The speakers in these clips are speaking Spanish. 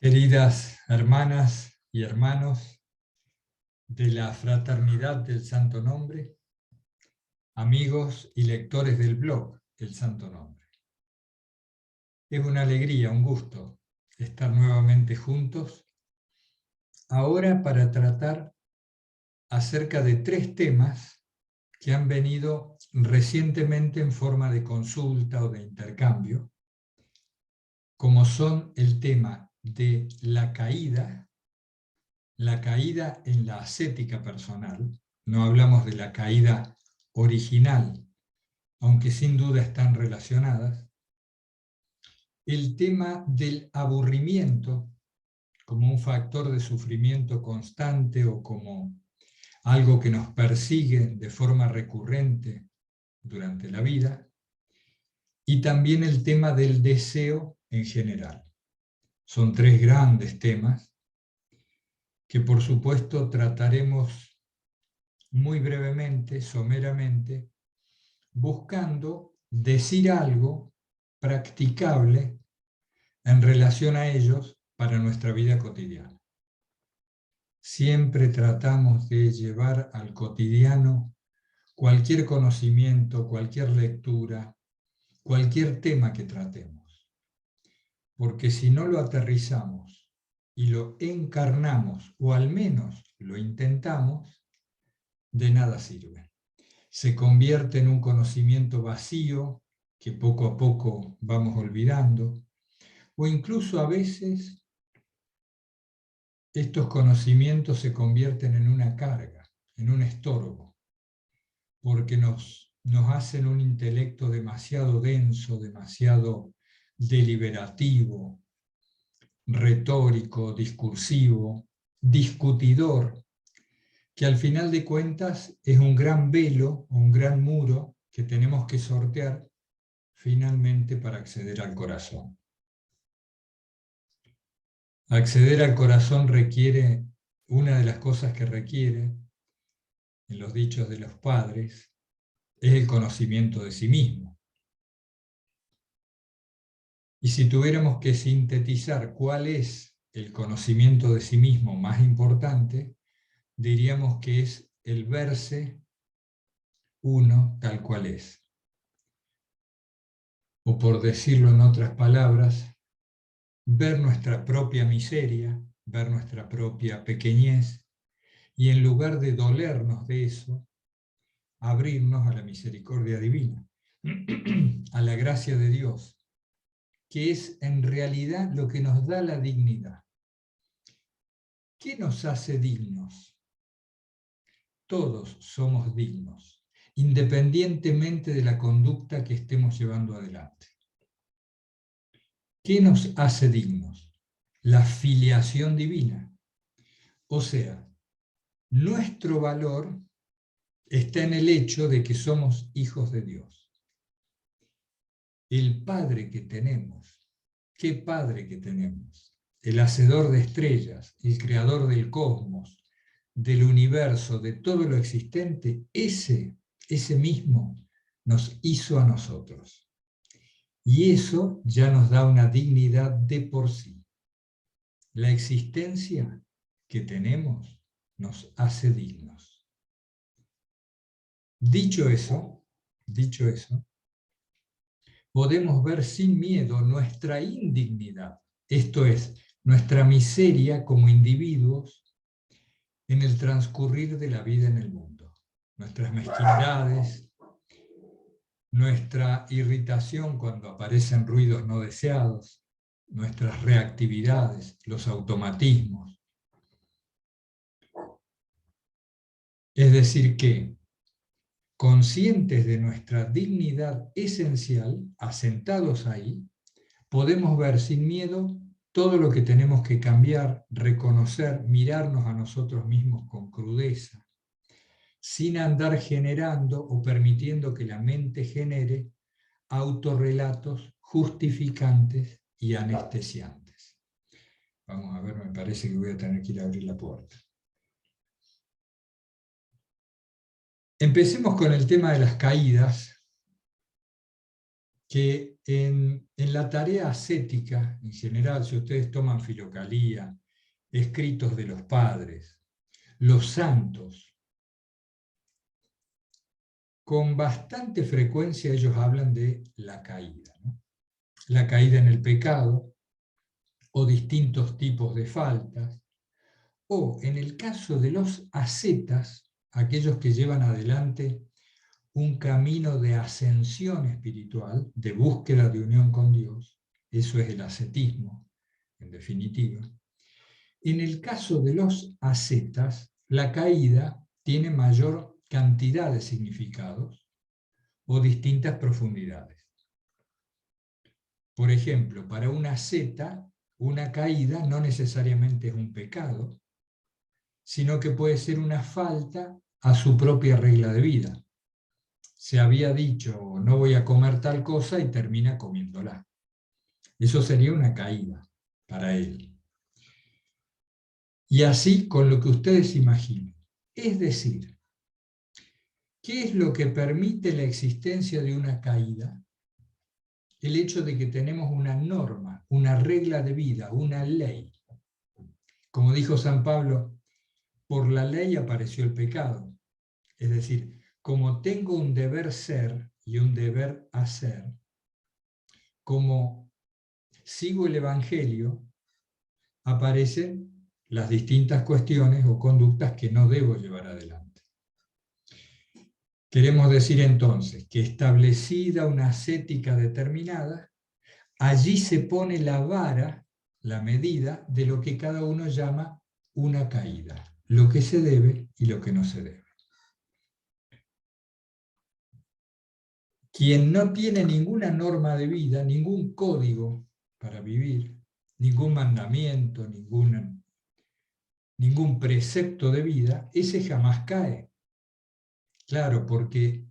Queridas hermanas y hermanos de la Fraternidad del Santo Nombre, amigos y lectores del blog El Santo Nombre. Es una alegría, un gusto estar nuevamente juntos, ahora para tratar acerca de 3 temas que han venido recientemente en forma de consulta o de intercambio, como son el tema de la caída en la ascética personal. No hablamos de la caída original, aunque sin duda están relacionadas. El tema del aburrimiento como un factor de sufrimiento constante o como algo que nos persigue de forma recurrente durante la vida. Y también el tema del deseo en general. Son 3 grandes temas que por supuesto trataremos muy brevemente, someramente, buscando decir algo practicable en relación a ellos para nuestra vida cotidiana. Siempre tratamos de llevar al cotidiano cualquier conocimiento, cualquier lectura, cualquier tema que tratemos. Porque si no lo aterrizamos y lo encarnamos, o al menos lo intentamos, de nada sirve. Se convierte en un conocimiento vacío que poco a poco vamos olvidando, o incluso a veces estos conocimientos se convierten en una carga, en un estorbo, porque nos hacen un intelecto demasiado denso, demasiado deliberativo, retórico, discursivo, discutidor, que al final de cuentas es un gran velo, un gran muro que tenemos que sortear finalmente para acceder al corazón. Acceder al corazón requiere, una de las cosas que requiere, en los dichos de los padres, es el conocimiento de sí mismo. Y si tuviéramos que sintetizar cuál es el conocimiento de sí mismo más importante, diríamos que es el verse uno tal cual es. O por decirlo en otras palabras, ver nuestra propia miseria, ver nuestra propia pequeñez, y en lugar de dolernos de eso, abrirnos a la misericordia divina, a la gracia de Dios, que es en realidad lo que nos da la dignidad. ¿Qué nos hace dignos? Todos somos dignos, independientemente de la conducta que estemos llevando adelante. ¿Qué nos hace dignos? La filiación divina. O sea, nuestro valor está en el hecho de que somos hijos de Dios. El Padre que tenemos, ¿qué Padre que tenemos? El hacedor de estrellas, el creador del cosmos, del universo, de todo lo existente, ese mismo nos hizo a nosotros. Y eso ya nos da una dignidad de por sí. La existencia que tenemos nos hace dignos. Dicho eso, podemos ver sin miedo nuestra indignidad, esto es, nuestra miseria como individuos en el transcurrir de la vida en el mundo. Nuestras mezquindades, nuestra irritación cuando aparecen ruidos no deseados, nuestras reactividades, los automatismos. Es decir que, conscientes de nuestra dignidad esencial, asentados ahí, podemos ver sin miedo todo lo que tenemos que cambiar, reconocer, mirarnos a nosotros mismos con crudeza, sin andar generando o permitiendo que la mente genere autorrelatos justificantes y anestesiantes. Vamos a ver, me parece que voy a tener que ir a abrir la puerta. Empecemos con el tema de las caídas, que en la tarea ascética, en general, si ustedes toman Filocalía, escritos de los padres, los santos, con bastante frecuencia ellos hablan de la caída, ¿no? La caída en el pecado, o distintos tipos de faltas, o en el caso de los ascetas, aquellos que llevan adelante un camino de ascensión espiritual, de búsqueda de unión con Dios, eso es el ascetismo, en definitiva. En el caso de los ascetas, la caída tiene mayor cantidad de significados o distintas profundidades. Por ejemplo, para un asceta, una caída no necesariamente es un pecado, sino que puede ser una falta a su propia regla de vida. Se había dicho, no voy a comer tal cosa, y termina comiéndola. Eso sería una caída para él. Y así con lo que ustedes imaginen. Es decir, ¿qué es lo que permite la existencia de una caída? El hecho de que tenemos una norma, una regla de vida, una ley. Como dijo San Pablo, por la ley apareció el pecado. Es decir, como tengo un deber ser y un deber hacer, como sigo el Evangelio, aparecen las distintas cuestiones o conductas que no debo llevar adelante. Queremos decir entonces que establecida una ascética determinada, allí se pone la vara, la medida de lo que cada uno llama una caída, lo que se debe y lo que no se debe. Quien no tiene ninguna norma de vida, ningún código para vivir, ningún mandamiento, ningún precepto de vida, ese jamás cae. Claro, porque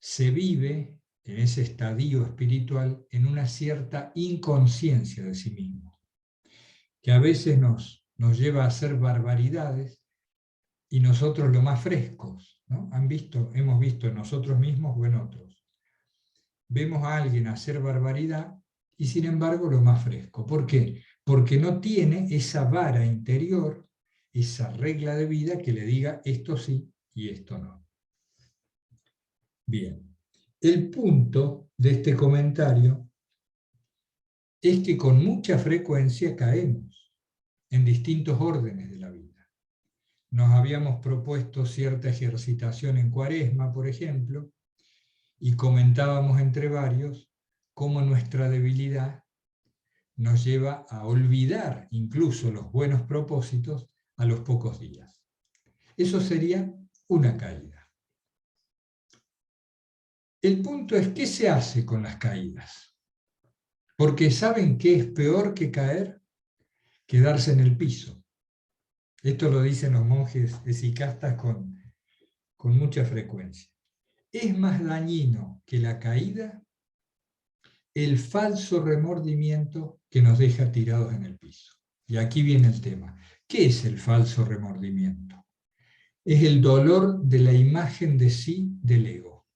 se vive en ese estadio espiritual en una cierta inconsciencia de sí mismo, que a veces nos lleva a hacer barbaridades y nosotros lo más frescos, ¿no? Hemos visto en nosotros mismos o en otros. Vemos a alguien hacer barbaridad y sin embargo lo más fresco. ¿Por qué? Porque no tiene esa vara interior, esa regla de vida que le diga esto sí y esto no. Bien, el punto de este comentario es que con mucha frecuencia caemos en distintos órdenes de la vida. Nos habíamos propuesto cierta ejercitación en Cuaresma, por ejemplo, y comentábamos entre varios cómo nuestra debilidad nos lleva a olvidar incluso los buenos propósitos a los pocos días. Eso sería una caída. El punto es, ¿qué se hace con las caídas? Porque ¿saben qué es peor que caer? Quedarse en el piso. Esto lo dicen los monjes esicastas con mucha frecuencia. Es más dañino que la caída el falso remordimiento que nos deja tirados en el piso. Y aquí viene el tema. ¿Qué es el falso remordimiento? Es el dolor de la imagen de sí del ego,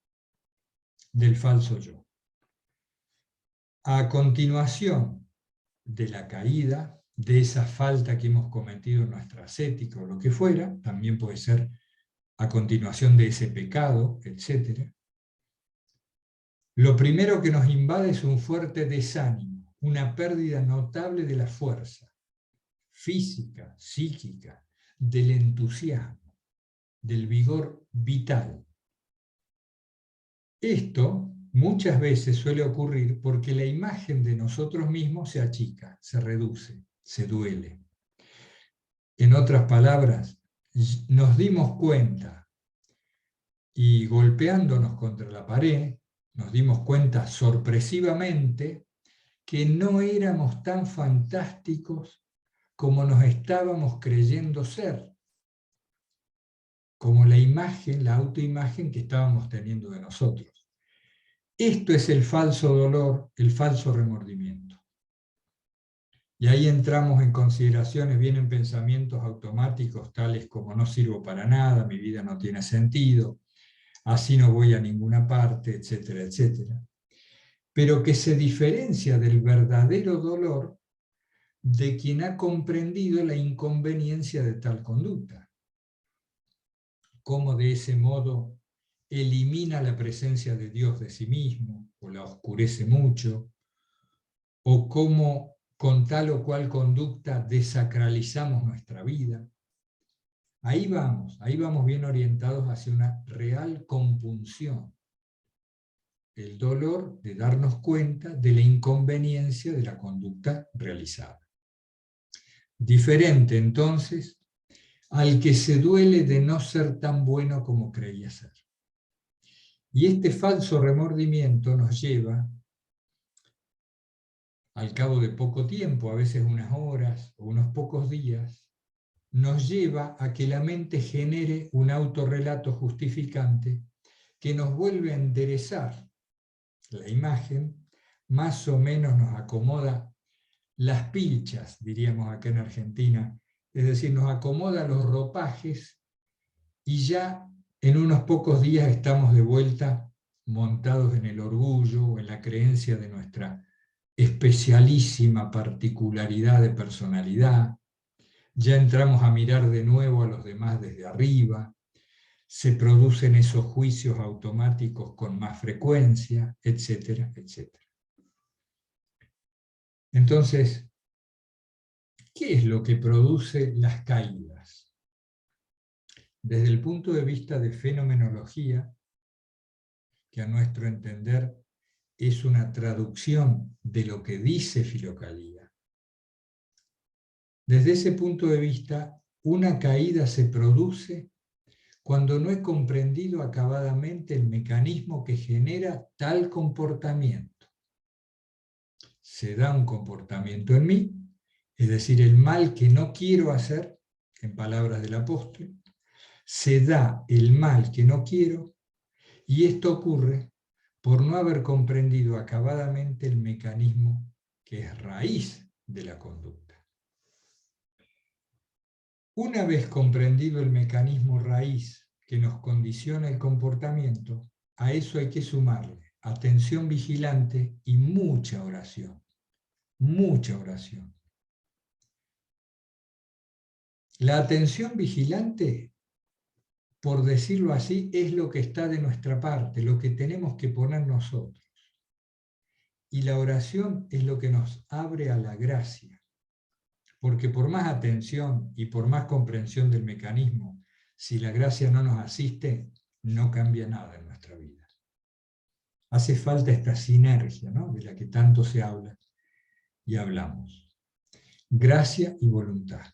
del falso yo. A continuación de la caída, de esa falta que hemos cometido en nuestra ascética o lo que fuera, también puede ser a continuación de ese pecado, etc. Lo primero que nos invade es un fuerte desánimo, una pérdida notable de la fuerza física, psíquica, del entusiasmo, del vigor vital. Esto muchas veces suele ocurrir porque la imagen de nosotros mismos se achica, se reduce, se duele. En otras palabras, nos dimos cuenta y golpeándonos contra la pared, nos dimos cuenta sorpresivamente que no éramos tan fantásticos como nos estábamos creyendo ser, como la imagen, la autoimagen que estábamos teniendo de nosotros. Esto es el falso dolor, el falso remordimiento. Y ahí entramos en consideraciones, vienen pensamientos automáticos tales como no sirvo para nada, mi vida no tiene sentido, así no voy a ninguna parte, etcétera, etcétera. pero que se diferencia del verdadero dolor de quien ha comprendido la inconveniencia de tal conducta. Cómo de ese modo elimina la presencia de Dios de sí mismo, o la oscurece mucho, o cómo con tal o cual conducta desacralizamos nuestra vida. Ahí vamos bien orientados hacia una real compunción. El dolor de darnos cuenta de la inconveniencia de la conducta realizada. Diferente entonces al que se duele de no ser tan bueno como creía ser. Y este falso remordimiento nos lleva, al cabo de poco tiempo, a veces unas horas o unos pocos días, nos lleva a que la mente genere un autorrelato justificante que nos vuelve a enderezar la imagen, más o menos nos acomoda las pilchas, diríamos acá en Argentina, es decir, nos acomoda los ropajes y ya en unos pocos días estamos de vuelta montados en el orgullo o en la creencia de nuestra especialísima particularidad de personalidad, ya entramos a mirar de nuevo a los demás desde arriba, se producen esos juicios automáticos con más frecuencia, etcétera, etcétera. Entonces, ¿qué es lo que produce las caídas? Desde el punto de vista de fenomenología, que a nuestro entender es una traducción de lo que dice Filocalía, desde ese punto de vista, una caída se produce cuando no he comprendido acabadamente el mecanismo que genera tal comportamiento. Se da un comportamiento en mí, es decir, el mal que no quiero hacer, en palabras del apóstol, se da el mal que no quiero, y esto ocurre por no haber comprendido acabadamente el mecanismo que es raíz de la conducta. Una vez comprendido el mecanismo raíz que nos condiciona el comportamiento, a eso hay que sumarle atención vigilante y mucha oración. Mucha oración. La atención vigilante, por decirlo así, es lo que está de nuestra parte, lo que tenemos que poner nosotros. Y la oración es lo que nos abre a la gracia. Porque por más atención y por más comprensión del mecanismo, si la gracia no nos asiste, no cambia nada en nuestra vida. Hace falta esta sinergia, ¿no?, de la que tanto se habla y hablamos. Gracia y voluntad.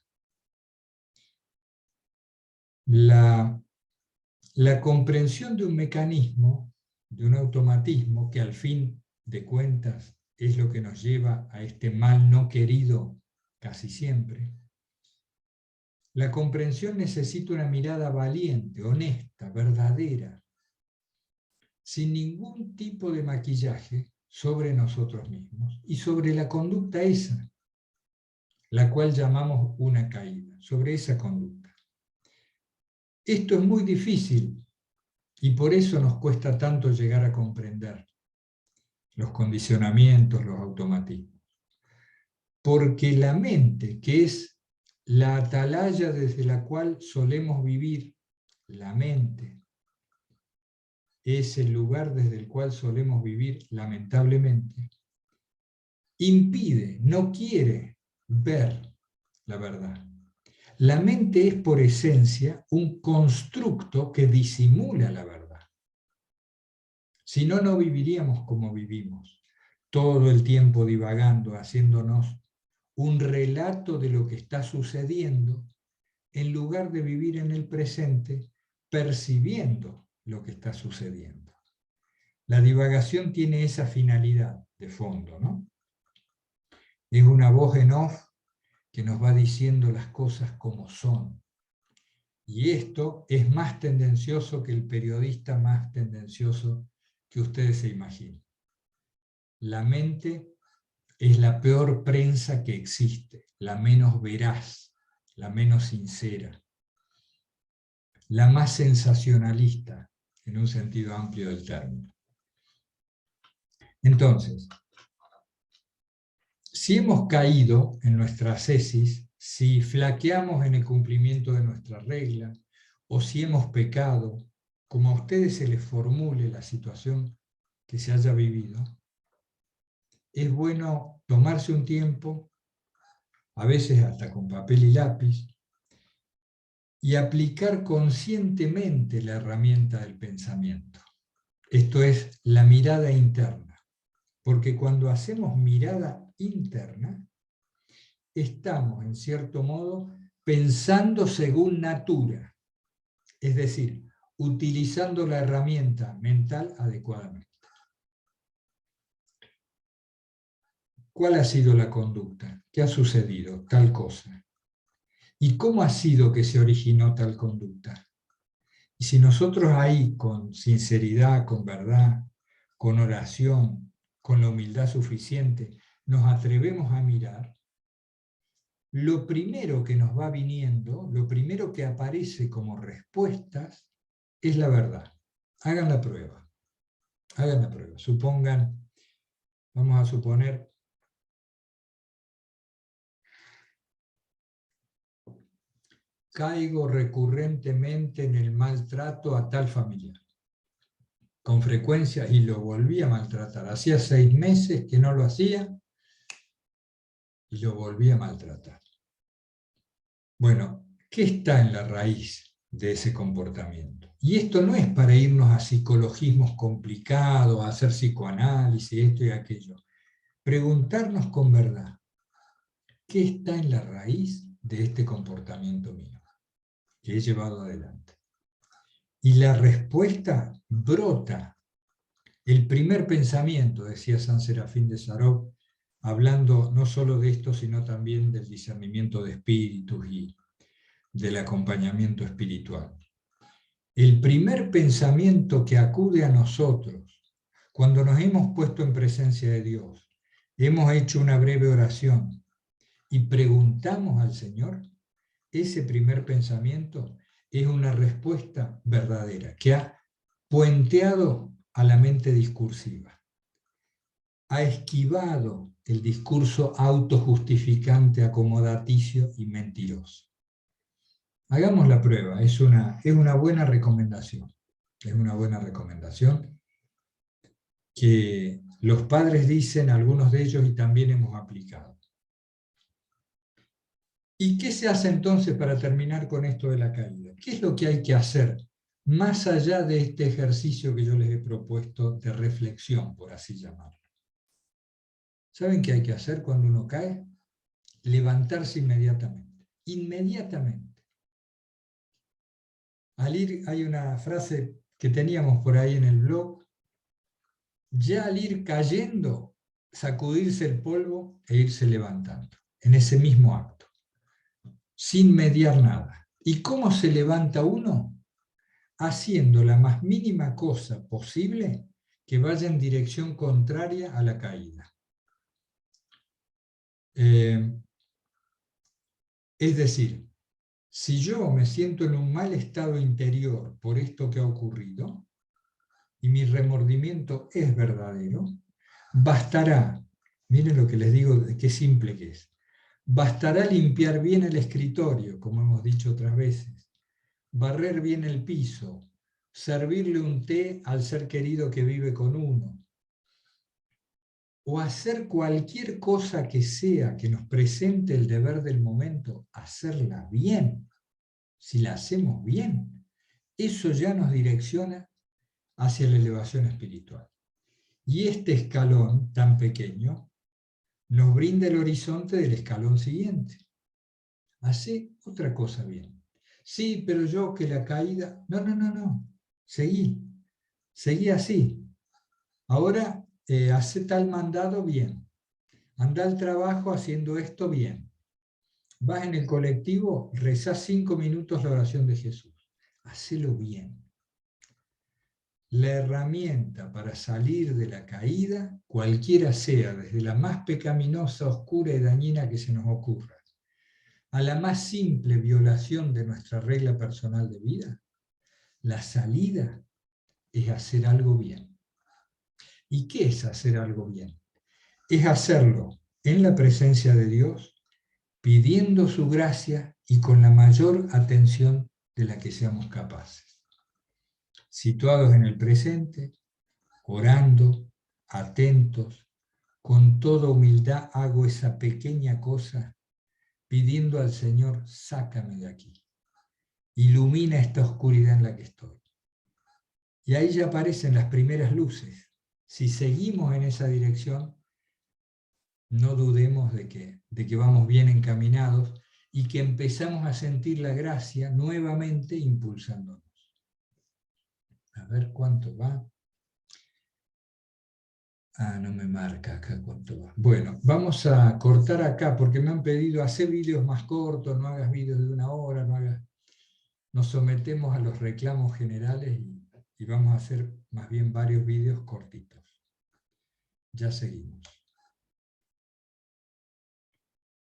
La comprensión de un mecanismo, de un automatismo, que al fin de cuentas es lo que nos lleva a este mal no querido casi siempre. La comprensión necesita una mirada valiente, honesta, verdadera, sin ningún tipo de maquillaje sobre nosotros mismos y sobre la conducta esa, la cual llamamos una caída, sobre esa conducta. Esto es muy difícil y por eso nos cuesta tanto llegar a comprender los condicionamientos, los automatismos. Porque la mente, que es la atalaya desde la cual solemos vivir, la mente es el lugar desde el cual solemos vivir, lamentablemente, impide, no quiere ver la verdad. La mente es por esencia un constructo que disimula la verdad. Si no, no viviríamos como vivimos, todo el tiempo divagando, haciéndonos un relato de lo que está sucediendo, en lugar de vivir en el presente, percibiendo lo que está sucediendo. La divagación tiene esa finalidad de fondo, ¿no? Es una voz en off que nos va diciendo las cosas como son. Y esto es más tendencioso que el periodista más tendencioso que ustedes se imaginen. La mente es la peor prensa que existe, la menos veraz, la menos sincera, la más sensacionalista, en un sentido amplio del término. Entonces, si hemos caído en nuestra ascesis, si flaqueamos en el cumplimiento de nuestra regla, o si hemos pecado, como a ustedes se les formule la situación que se haya vivido, es bueno tomarse un tiempo, a veces hasta con papel y lápiz, y aplicar conscientemente la herramienta del pensamiento. Esto es la mirada interna, porque cuando hacemos mirada interna, estamos, en cierto modo, pensando según natura, es decir, utilizando la herramienta mental adecuadamente. ¿Cuál ha sido la conducta? ¿Qué ha sucedido? Tal cosa. ¿Y cómo ha sido que se originó tal conducta? Y si nosotros ahí, con sinceridad, con verdad, con oración, con la humildad suficiente, nos atrevemos a mirar, lo primero que nos va viniendo, lo primero que aparece como respuestas, es la verdad. Hagan la prueba. Hagan la prueba. Supongan, vamos a suponer, caigo recurrentemente en el maltrato a tal familiar. Con frecuencia, y lo volví a maltratar. Hacía 6 meses que no lo hacía, y lo volví a maltratar. Bueno, ¿qué está en la raíz de ese comportamiento? Y esto no es para irnos a psicologismos complicados, a hacer psicoanálisis, esto y aquello. Preguntarnos con verdad, ¿qué está en la raíz de este comportamiento mío que he llevado adelante? Y la respuesta brota. El primer pensamiento, decía San Serafín de Sarov, hablando no solo de esto, sino también del discernimiento de espíritus y del acompañamiento espiritual. El primer pensamiento que acude a nosotros, cuando nos hemos puesto en presencia de Dios, hemos hecho una breve oración y preguntamos al Señor, ese primer pensamiento es una respuesta verdadera, que ha puenteado a la mente discursiva. Ha esquivado el discurso autojustificante, acomodaticio y mentiroso. Hagamos la prueba, es una buena recomendación. Es una buena recomendación que los padres dicen, algunos de ellos, y también hemos aplicado. ¿Y qué se hace entonces para terminar con esto de la caída? ¿Qué es lo que hay que hacer más allá de este ejercicio que yo les he propuesto de reflexión, por así llamarlo? ¿Saben qué hay que hacer cuando uno cae? Levantarse inmediatamente. Inmediatamente. Hay una frase que teníamos por ahí en el blog, ya al ir cayendo, sacudirse el polvo e irse levantando, en ese mismo acto, sin mediar nada. ¿Y cómo se levanta uno? Haciendo la más mínima cosa posible que vaya en dirección contraria a la caída. Es decir, si yo me siento en un mal estado interior por esto que ha ocurrido, y mi remordimiento es verdadero, bastará, miren lo que les digo, qué simple que es, bastará limpiar bien el escritorio, como hemos dicho otras veces, barrer bien el piso, servirle un té al ser querido que vive con uno, o hacer cualquier cosa que sea que nos presente el deber del momento, hacerla bien. Si la hacemos bien, eso ya nos direcciona hacia la elevación espiritual. Y este escalón tan pequeño nos brinda el horizonte del escalón siguiente. Hace otra cosa bien. Sí, pero yo que la caída... No. Seguí así. Ahora hace tal mandado bien. Anda al trabajo haciendo esto bien. Vas en el colectivo, rezás 5 minutos la oración de Jesús. Hacelo bien. La herramienta para salir de la caída, cualquiera sea, desde la más pecaminosa, oscura y dañina que se nos ocurra, a la más simple violación de nuestra regla personal de vida, la salida es hacer algo bien. ¿Y qué es hacer algo bien? Es hacerlo en la presencia de Dios, pidiendo su gracia y con la mayor atención de la que seamos capaces. Situados en el presente, orando, atentos, con toda humildad hago esa pequeña cosa, pidiendo al Señor, sácame de aquí, ilumina esta oscuridad en la que estoy. Y ahí ya aparecen las primeras luces. Si seguimos en esa dirección, no dudemos de que vamos bien encaminados y que empezamos a sentir la gracia nuevamente impulsándonos. A ver cuánto va. Ah, no me marca acá cuánto va. Bueno, vamos a cortar acá porque me han pedido hacer vídeos más cortos, no hagas vídeos de 1 hora, no hagas... Nos sometemos a los reclamos generales y vamos a hacer más bien varios vídeos cortitos. Ya seguimos.